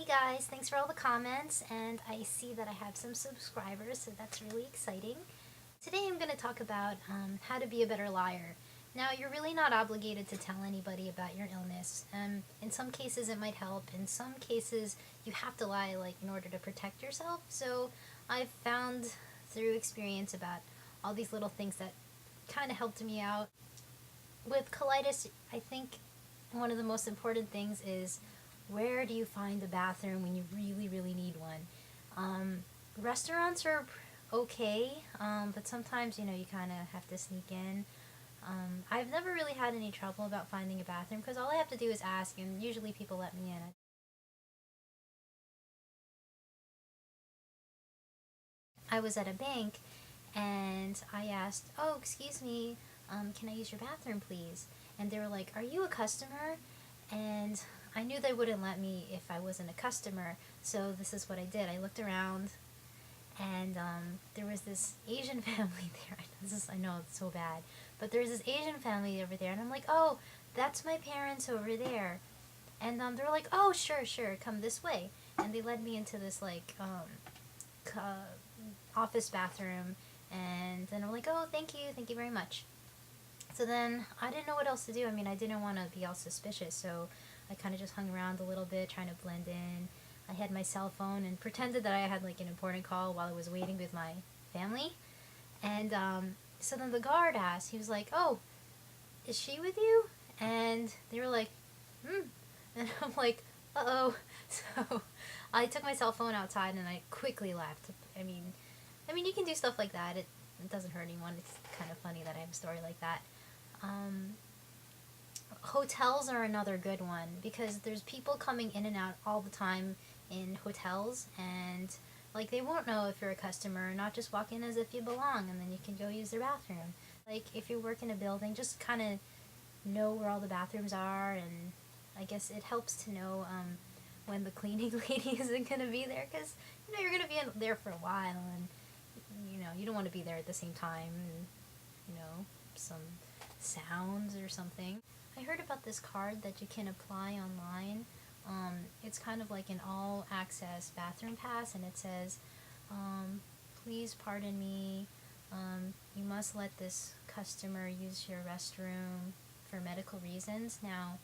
guys, thanks for all the comments, and I see that I have some subscribers, so that's really exciting. Today I'm going to talk about how to be a better liar. Now, you're really not obligated to tell anybody about your illness. In some cases it might help. In some cases you have to lie in order to protect yourself. So I've found through experience about all these little things that kind of helped me out. With colitis, I think one of the most important things is, where do you find the bathroom when you really need one? Restaurants are okay, but sometimes, you kind of have to sneak in. I've never really had any trouble about finding a bathroom because all I have to do is ask, and usually people let me in. I was at a bank and I asked, "Oh, excuse me, can I use your bathroom, please?" And they were like, "Are you a customer?" And I knew they wouldn't let me if I wasn't a customer, so this is what I did. I looked around, and there was this Asian family there. I know it's so bad, but there was this Asian family over there, and I'm like, "Oh, that's my parents over there." And they're like, "Oh, sure, come this way." And they led me into this office bathroom, and then I'm like, "Oh, thank you very much." So then I didn't know what else to do. I mean, I didn't want to be all suspicious, so I kind of just hung around a little bit trying to blend in. I had my cell phone and pretended that I had an important call while I was waiting with my family. And so then the guard asked, he was like, "Oh, is she with you?" And they were like, "Hmm." And I'm like, "Uh-oh." So I took my cell phone outside and I quickly left. I mean, you can do stuff like that. It doesn't hurt anyone. It's kind of funny that I have a story like that. Um, Hotels are another good one because there's people coming in and out all the time in hotels, and they won't know if you're a customer, not just walk in as if you belong and then you can go use their bathroom. If you work in a building, just kind of know where all the bathrooms are, and I guess it helps to know when the cleaning lady isn't going to be there, because you're going to be in there for a while, and you don't want to be there at the same time, and some sounds or something. I heard about this card that you can apply online. It's kind of like an all-access bathroom pass, and it says, "Please pardon me, you must let this customer use your restroom for medical reasons." Now,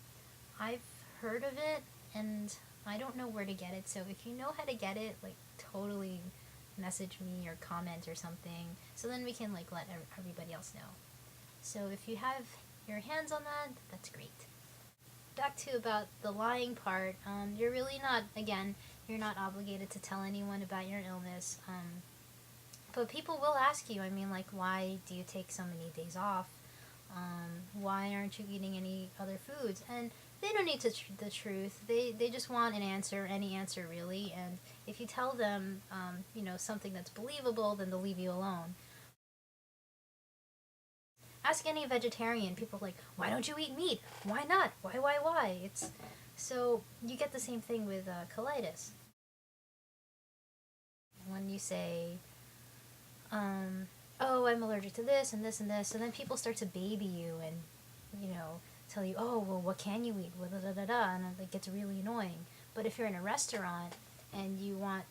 I've heard of it, and I don't know where to get it, so if you know how to get it, totally message me or comment or something, so then we can let everybody else know. So if you have your hands on that, that's great. Back to about the lying part, you're really not, again, you're not obligated to tell anyone about your illness, but people will ask you, why do you take so many days off? Why aren't you eating any other foods? And they don't need the truth. They just want an answer, any answer really, and if you tell them, something that's believable, then they'll leave you alone. Ask any vegetarian. People are like, "Why don't you eat meat? Why not? Why?" So you get the same thing with colitis. When you say, "Oh, I'm allergic to this and this and this," and then people start to baby you and tell you, "Oh, well, what can you eat?" Da da da da, and it gets really annoying. But if you're in a restaurant and you want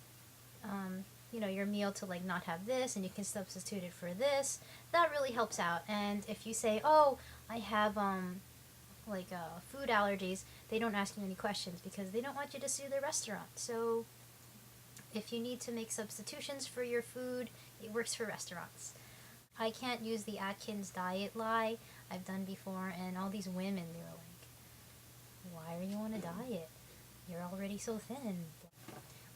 your meal to not have this, and you can substitute it for this, that really helps out. And if you say, "Oh, I have food allergies," they don't ask you any questions because they don't want you to sue their restaurant. So if you need to make substitutions for your food, it works for restaurants. I can't use the Atkins diet lie I've done before, and all these women, they were like, "Why are you on a diet? You're already so thin."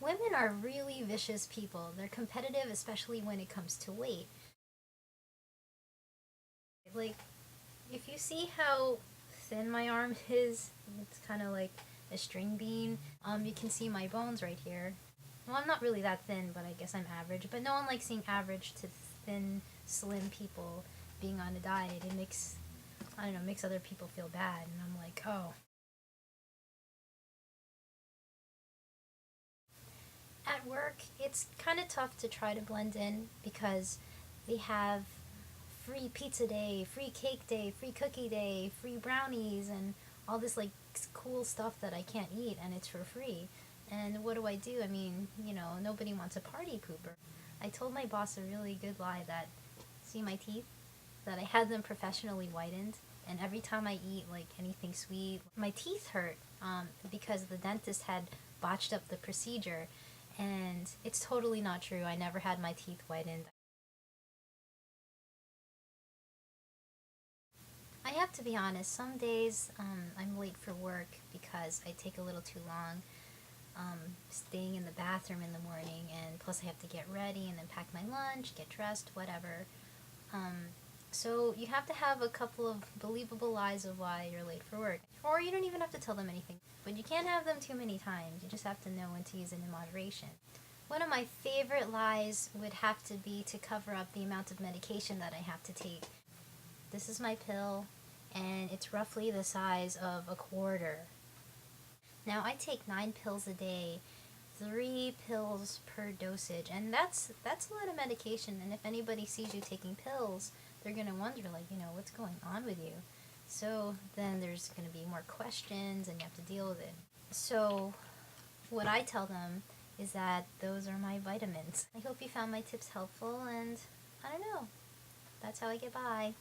Women are really vicious people. They're competitive, especially when it comes to weight. If you see how thin my arm is, it's kind of like a string bean. You can see my bones right here. Well, I'm not really that thin, but I guess I'm average. But no one likes seeing average to thin, slim people being on a diet. It makes other people feel bad. And I'm like, oh. At work, it's kind of tough to try to blend in because they have free pizza day, free cake day, free cookie day, free brownies, and all this cool stuff that I can't eat, and it's for free. And what do? I mean, nobody wants a party pooper. I told my boss a really good lie that, see my teeth? That I had them professionally whitened. And every time I eat like anything sweet, my teeth hurt because the dentist had botched up the procedure. And it's totally not true. I never had my teeth whitened. I have to be honest, some days I'm late for work because I take a little too long staying in the bathroom in the morning, and plus I have to get ready and then pack my lunch, get dressed, whatever. Um, so you have to have a couple of believable lies of why you're late for work. Or you don't even have to tell them anything. But you can't have them too many times. You just have to know when to use it in moderation. One of my favorite lies would have to be to cover up the amount of medication that I have to take. This is my pill, and it's roughly the size of a quarter. Now I take 9 pills a day, 3 pills per dosage, and that's a lot of medication. And if anybody sees you taking pills, they're gonna wonder, like, what's going on with you. So then there's gonna be more questions, and you have to deal with it. So what I tell them is that those are my vitamins. I hope you found my tips helpful, and I don't know. That's how I get by.